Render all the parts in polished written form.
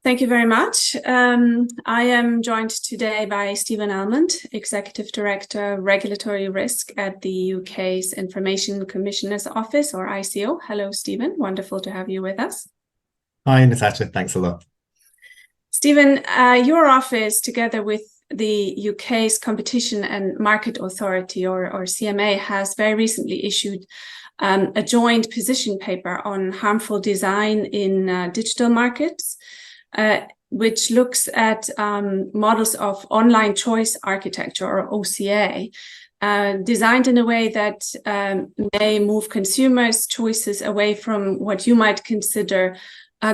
Thank you very much. I am joined today by Stephen Almond, Executive Director, Regulatory Risk at the UK's Information Commissioner's Office, or ICO. Hello, Stephen. Wonderful to have you with us. Hi, Natascha. Thanks a lot. Stephen, your office, together with the UK's Competition and Market Authority, or CMA, has very recently issued a joint position paper on harmful design in digital markets, which looks at models of online choice architecture, or OCA, designed in a way that may move consumers' choices away from what you might consider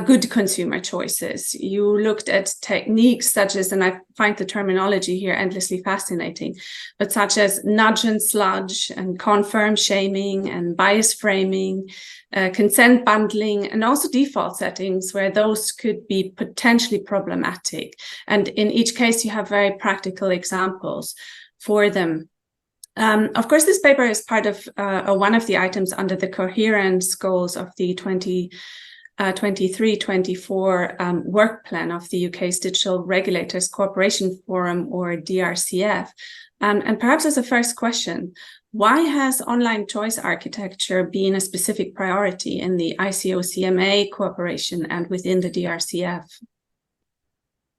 good consumer choices. You looked at techniques such as, and I find the terminology here endlessly fascinating, but such as nudge and sludge and confirm shaming and bias framing, consent bundling, and also default settings where those could be potentially problematic. And in each case, you have very practical examples for them. Of course, this paper is part of one of the items under the coherence goals of the 23-24 work plan of the UK's Digital Regulators Cooperation Forum, or DRCF. And perhaps as a first question, why has online choice architecture been a specific priority in the ICO-CMA cooperation and within the DRCF?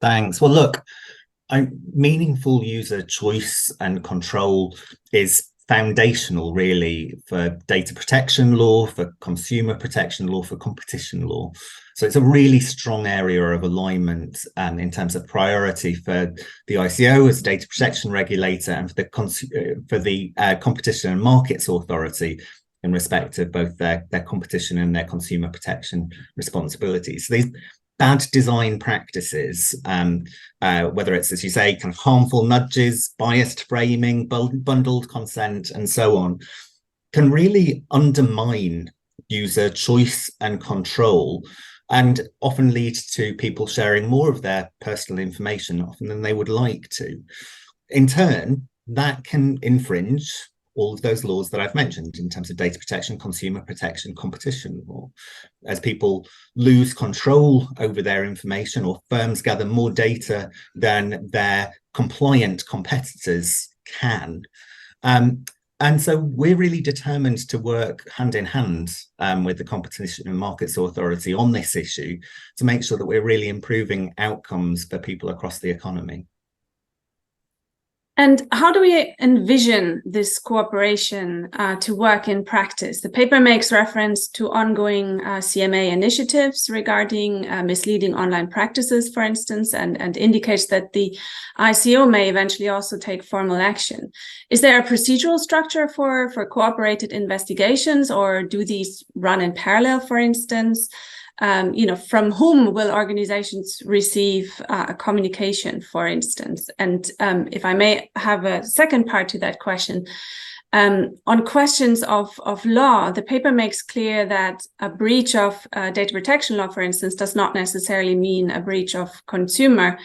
Thanks. Well, look, meaningful user choice and control is foundational, really, for data protection law, for consumer protection law, for competition law. So it's a really strong area of alignment in terms of priority for the ICO as a data protection regulator, and for the Competition and Markets Authority in respect of both their competition and their consumer protection responsibilities. So these bad design practices, whether it's, as you say, kind of harmful nudges, biased framing, bundled consent, and so on, can really undermine user choice and control, and often lead to people sharing more of their personal information often than they would like to. In turn, that can infringe all of those laws that I've mentioned in terms of data protection, consumer protection, competition law, as people lose control over their information, or firms gather more data than their compliant competitors can. And so we're really determined to work hand in hand with the Competition and Markets Authority on this issue to make sure that we're really improving outcomes for people across the economy. And how do we envision this cooperation to work in practice? The paper makes reference to ongoing CMA initiatives regarding misleading online practices, for instance, and indicates that the ICO may eventually also take formal action. Is there a procedural structure for cooperated investigations, or do these run in parallel, for instance? From whom will organizations receive a communication, for instance? And if I may have a second part to that question, on questions of law, the paper makes clear that a breach of data protection law, for instance, does not necessarily mean a breach of consumer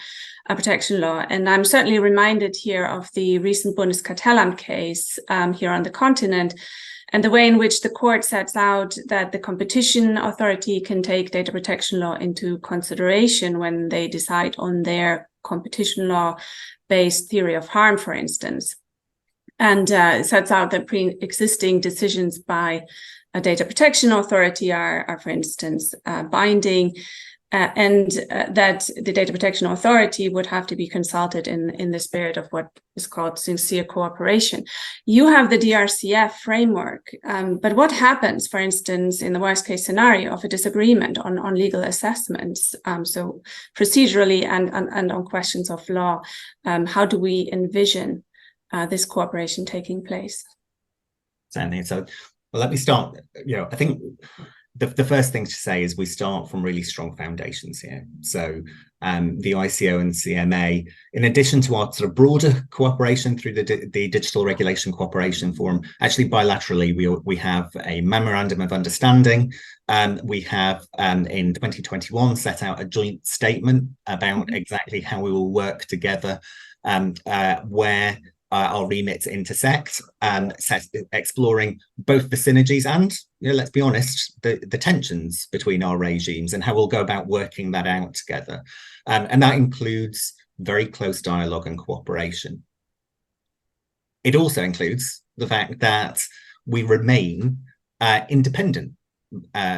protection law. And I'm certainly reminded here of the recent Bundeskartellamt case here on the continent, and the way in which the court sets out that the competition authority can take data protection law into consideration when they decide on their competition law-based theory of harm, for instance, and sets out that pre-existing decisions by a data protection authority are for instance, binding, and that the data protection authority would have to be consulted in the spirit of what is called sincere cooperation. You have the DRCF framework, but what happens, for instance, in the worst case scenario of a disagreement on legal assessments? So procedurally and on questions of law, how do we envision this cooperation taking place? Certainly. So, well, let me start. I think the first thing to say is we start from really strong foundations here. So the ICO and CMA, in addition to our sort of broader cooperation through the Digital Regulation Cooperation Forum, actually bilaterally, we have a memorandum of understanding. We have in 2021 set out a joint statement about exactly how we will work together, where our remits intersect, exploring both the synergies and, let's be honest, the tensions between our regimes and how we'll go about working that out together. And that includes very close dialogue and cooperation. It also includes the fact that we remain independent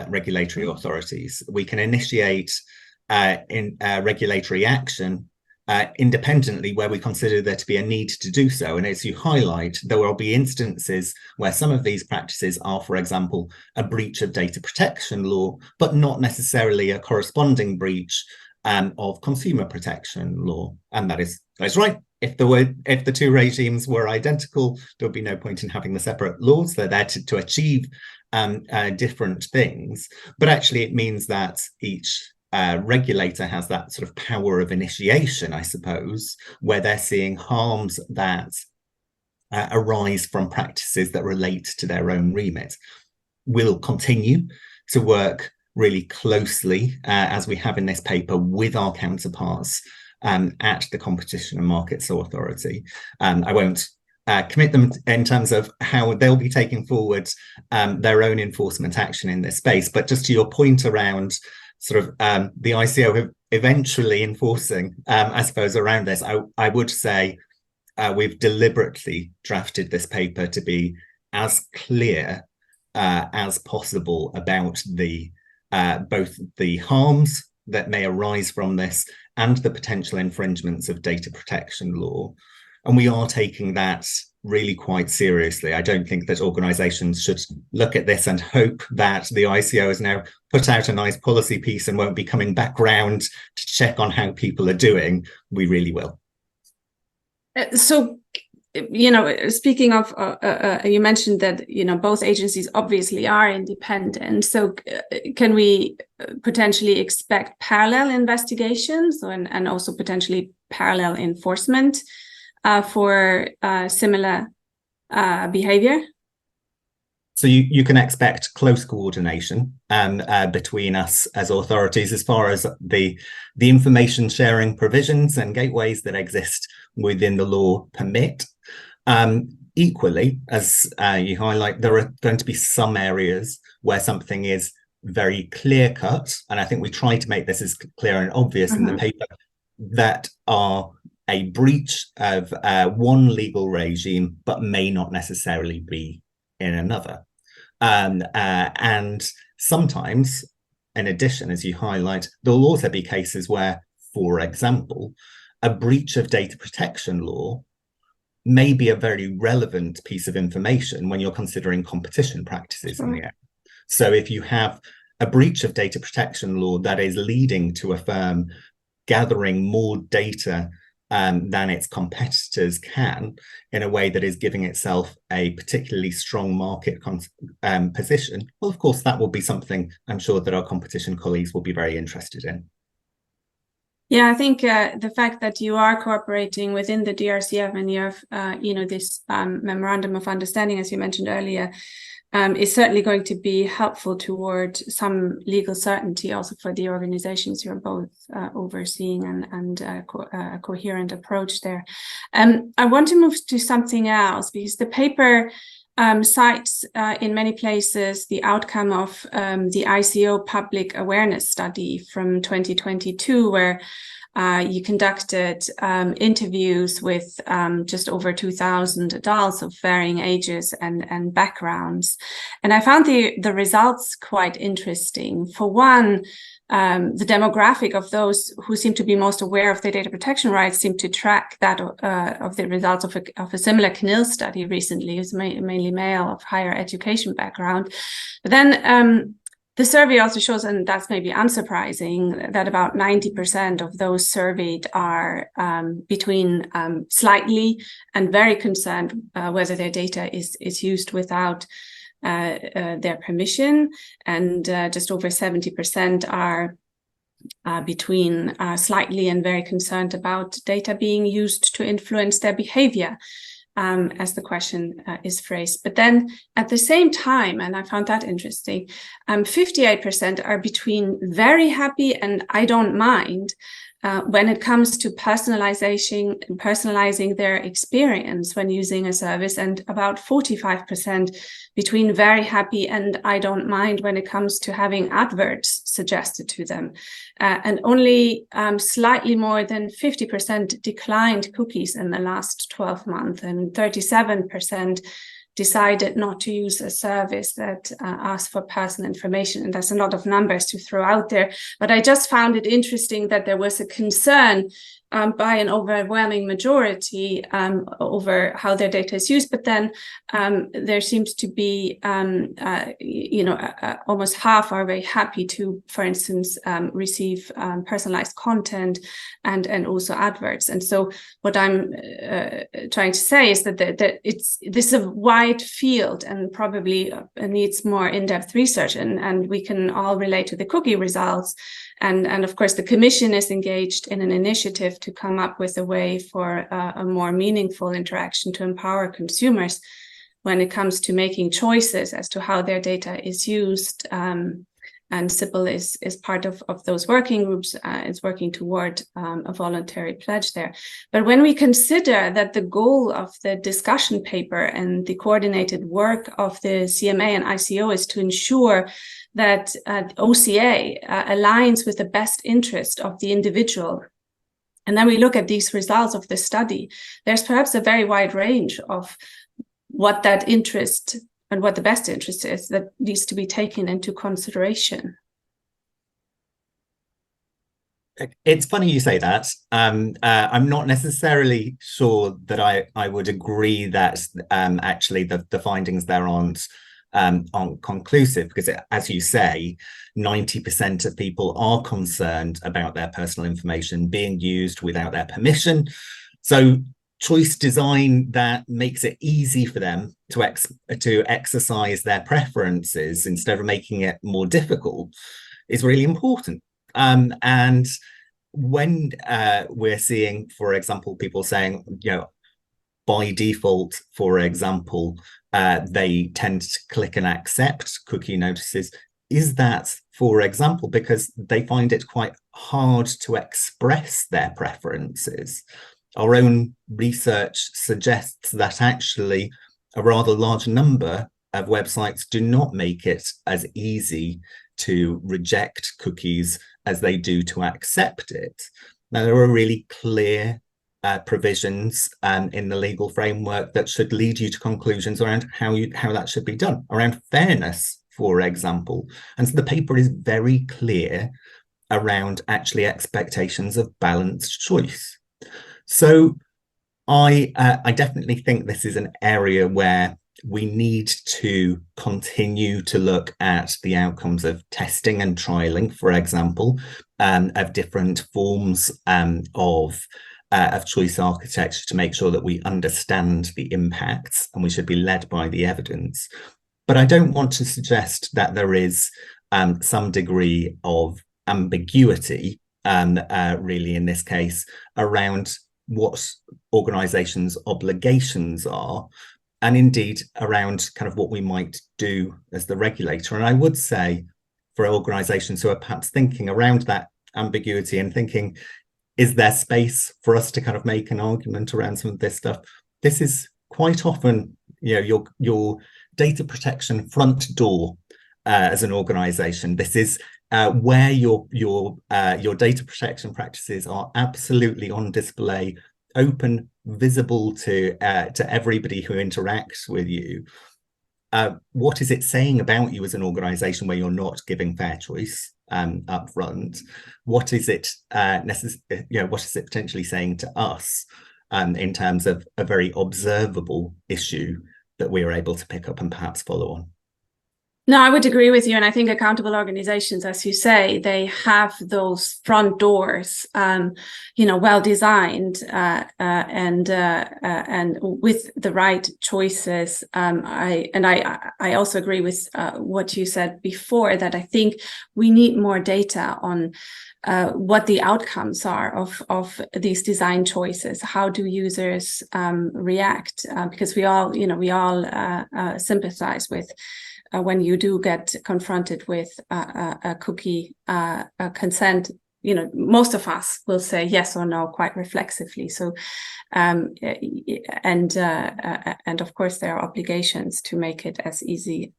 regulatory authorities. We can initiate regulatory action independently where we consider there to be a need to do so. And as you highlight, there will be instances where some of these practices are, for example, a breach of data protection law, but not necessarily a corresponding breach of consumer protection law. And that's right. If the two regimes were identical, there would be no point in having the separate laws. They're there to achieve different things. But actually, it means that each regulator has that sort of power of initiation, I suppose, where they're seeing harms that arise from practices that relate to their own remit. We'll continue to work really closely, as we have in this paper, with our counterparts at the Competition and Markets Authority. I won't commit them in terms of how they'll be taking forward their own enforcement action in this space, but just to your point around sort of the ICO eventually enforcing, I suppose, around this, I would say we've deliberately drafted this paper to be as clear as possible about both the harms that may arise from this and the potential infringements of data protection law. And we are taking that really quite seriously. I don't think that organisations should look at this and hope that the ICO has now put out a nice policy piece and won't be coming back round to check on how people are doing. We really will. So, speaking of, you mentioned that, both agencies obviously are independent. So can we potentially expect parallel investigations and also potentially parallel enforcement for similar behavior? So you can expect close coordination between us as authorities as far as the information sharing provisions and gateways that exist within the law permit. Equally, as you highlight, there are going to be some areas where something is very clear cut, and I think we try to make this as clear and obvious in the paper, that are a breach of one legal regime, but may not necessarily be in another. And sometimes, in addition, as you highlight, there will also be cases where, for example, a breach of data protection law may be a very relevant piece of information when you're considering competition practices in the area. So if you have a breach of data protection law that is leading to a firm gathering more data than its competitors can, in a way that is giving itself a particularly strong market position, well, of course, that will be something I'm sure that our competition colleagues will be very interested in. Yeah, I think the fact that you are cooperating within the DRCF and you have, this memorandum of understanding, as you mentioned earlier, is certainly going to be helpful toward some legal certainty also for the organizations you're both overseeing and a coherent approach there. I want to move to something else because the paper cites in many places the outcome of the ICO public awareness study from 2022, where you conducted interviews with just over 2,000 adults of varying ages and backgrounds. And I found the results quite interesting. For one, the demographic of those who seem to be most aware of their data protection rights seem to track that of the results of a similar CNIL study recently. It was mainly male of higher education background. But then the survey also shows, and that's maybe unsurprising, that about 90% of those surveyed are between slightly and very concerned whether their data is used without their permission, and just over 70% are between slightly and very concerned about data being used to influence their behavior, as the question is phrased. But then at the same time, and I found that interesting, 58% are between very happy and I don't mind, when it comes to personalizing their experience when using a service, and about 45% between very happy and I don't mind when it comes to having adverts suggested to them. And only slightly more than 50% declined cookies in the last 12 months, and 37% decided not to use a service that asked for personal information. And there's a lot of numbers to throw out there, but I just found it interesting that there was a concern by an overwhelming majority over how their data is used. But then there seems to be, almost half are very happy to, for instance, receive personalized content and also adverts. And so what I'm trying to say is that this is a wide field and probably needs more in-depth research, and we can all relate to the cookie results. And of course, the Commission is engaged in an initiative to come up with a way for a more meaningful interaction to empower consumers when it comes to making choices as to how their data is used. And CIPL is part of those working groups, is working toward a voluntary pledge there. But when we consider that the goal of the discussion paper and the coordinated work of the CMA and ICO is to ensure that OCA aligns with the best interest of the individual, and then we look at these results of the study, there's perhaps a very wide range of what that interest and what the best interest is that needs to be taken into consideration. It's funny you say that. I'm not necessarily sure that I would agree that actually the findings there aren't conclusive, because as you say, 90% of people are concerned about their personal information being used without their permission. So choice design that makes it easy for them to exercise their preferences instead of making it more difficult is really important. And when we're seeing, for example, people saying, by default, for example, they tend to click and accept cookie notices, is that, for example, because they find it quite hard to express their preferences? Our own research suggests that actually a rather large number of websites do not make it as easy to reject cookies as they do to accept it. Now, there are really clear provisions in the legal framework that should lead you to conclusions around how that should be done, around fairness, for example. And so the paper is very clear around actually expectations of balanced choice. So I definitely think this is an area where we need to continue to look at the outcomes of testing and trialing, for example, of different forms of choice architecture to make sure that we understand the impacts, and we should be led by the evidence. But I don't want to suggest that there is some degree of ambiguity, really, in this case, around what organizations' obligations are, and indeed around kind of what we might do as the regulator. And I would say for organizations who are perhaps thinking around that ambiguity and thinking, is there space for us to kind of make an argument around some of this stuff? This is quite often, your data protection front door as an organization. This is where your data protection practices are absolutely on display, open, visible to everybody who interacts with you. What is it saying about you as an organization where you're not giving fair choice up front? What is it what is it potentially saying to us in terms of a very observable issue that we are able to pick up and perhaps follow on? No, I would agree with you. And I think accountable organizations, as you say, they have those front doors, well designed and with the right choices. I also agree with what you said before, that I think we need more data on what the outcomes are of these design choices. How do users react? Because we all sympathize with when you do get confronted with a cookie consent most of us will say yes or no quite reflexively. So, and of course there are obligations to make it as easy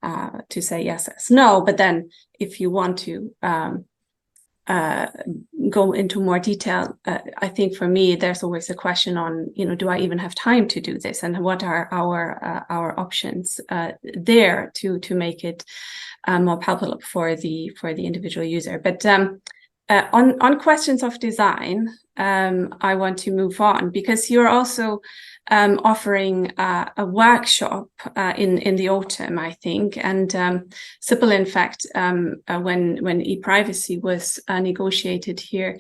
to say yes as no. But then, if you want to go into more detail, I think for me there's always a question on, do I even have time to do this, and what are our options there to make it more palpable for the individual user. But on questions of design, I want to move on, because you're also offering a workshop in the autumn, I think. And CIPL, in fact, when e-privacy was negotiated here,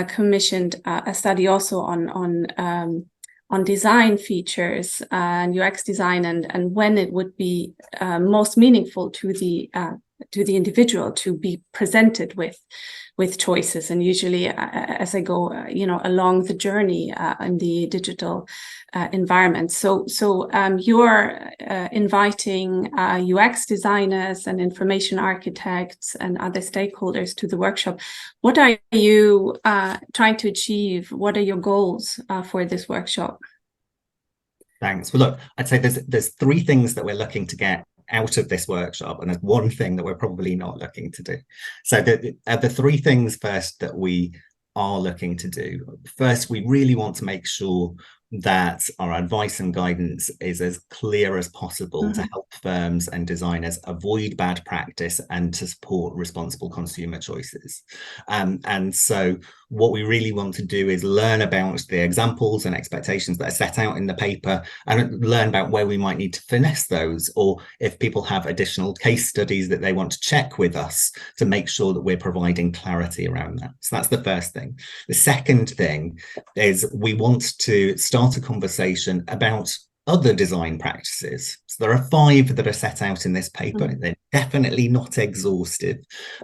commissioned a study also on design features and UX design, and when it would be most meaningful to the individual to be presented with choices. And usually as I go along the journey in the digital environment. So you're inviting UX designers and information architects and other stakeholders to the workshop. What are you trying to achieve? What are your goals for this workshop? Thanks. Well, look, I'd say there's three things that we're looking to get out of this workshop, and there's one thing that we're probably not looking to do. So the three things first that we are looking to do. First, we really want to make sure that our advice and guidance is as clear as possible to help firms and designers avoid bad practice and to support responsible consumer choices. And so what we really want to do is learn about the examples and expectations that are set out in the paper, and learn about where we might need to finesse those, or if people have additional case studies that they want to check with us to make sure that we're providing clarity around that. So that's the first thing. The second thing is we want to start a conversation about other design practices. So there are 5 that are set out in this paper. They're definitely not exhaustive.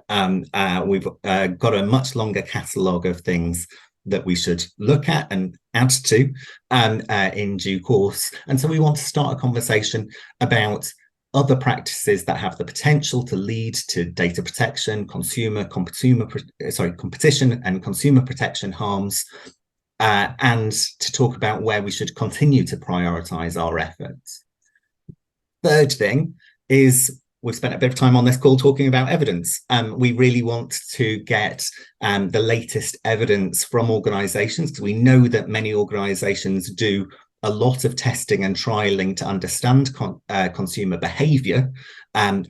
We've got a much longer catalogue of things that we should look at and add to in due course. And so we want to start a conversation about other practices that have the potential to lead to data protection, competition and consumer protection harms, and to talk about where we should continue to prioritize our efforts. Third thing is, we've spent a bit of time on this call talking about evidence. We really want to get the latest evidence from organizations, because we know that many organizations do a lot of testing and trialing to understand consumer behavior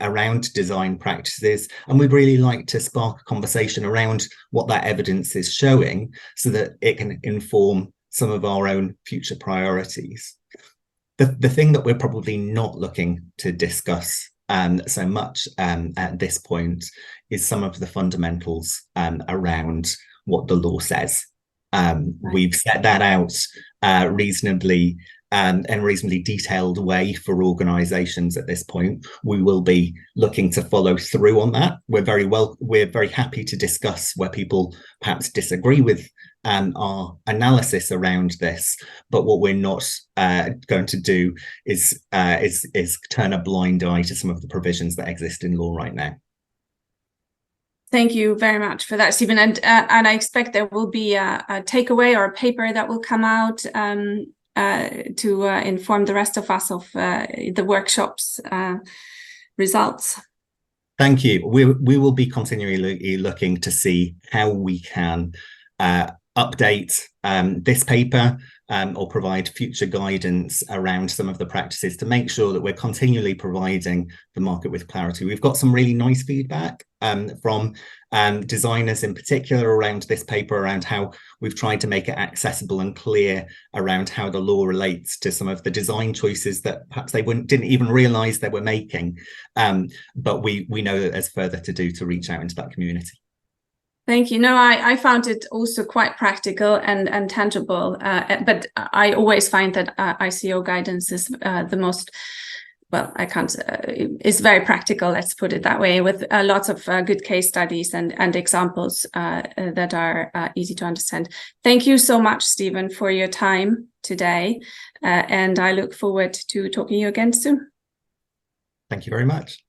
around design practices, and we'd really like to spark a conversation around what that evidence is showing, so that it can inform some of our own future priorities. The thing that we're probably not looking to discuss so much at this point is some of the fundamentals around what the law says. We've set that out reasonably in a reasonably detailed way for organizations at this point. We will be looking to follow through on that. We're very happy to discuss where people perhaps disagree with our analysis around this, but what we're not going to do is turn a blind eye to some of the provisions that exist in law right now. Thank you very much for that, Stephen. And I expect there will be a takeaway or a paper that will come out to inform the rest of us of the workshop's results. Thank you. We will be continually looking to see how we can update this paper or provide future guidance around some of the practices to make sure that we're continually providing the market with clarity. We've got some really nice feedback from designers in particular around this paper, around how we've tried to make it accessible and clear around how the law relates to some of the design choices that perhaps they didn't even realize they were making. But we know that there's further to do to reach out into that community. Thank you. No, I found it also quite practical and tangible, but I always find that ICO guidance is the most, well, it's very practical, let's put it that way, with lots of good case studies and examples that are easy to understand. Thank you so much, Stephen, for your time today, and I look forward to talking to you again soon. Thank you very much.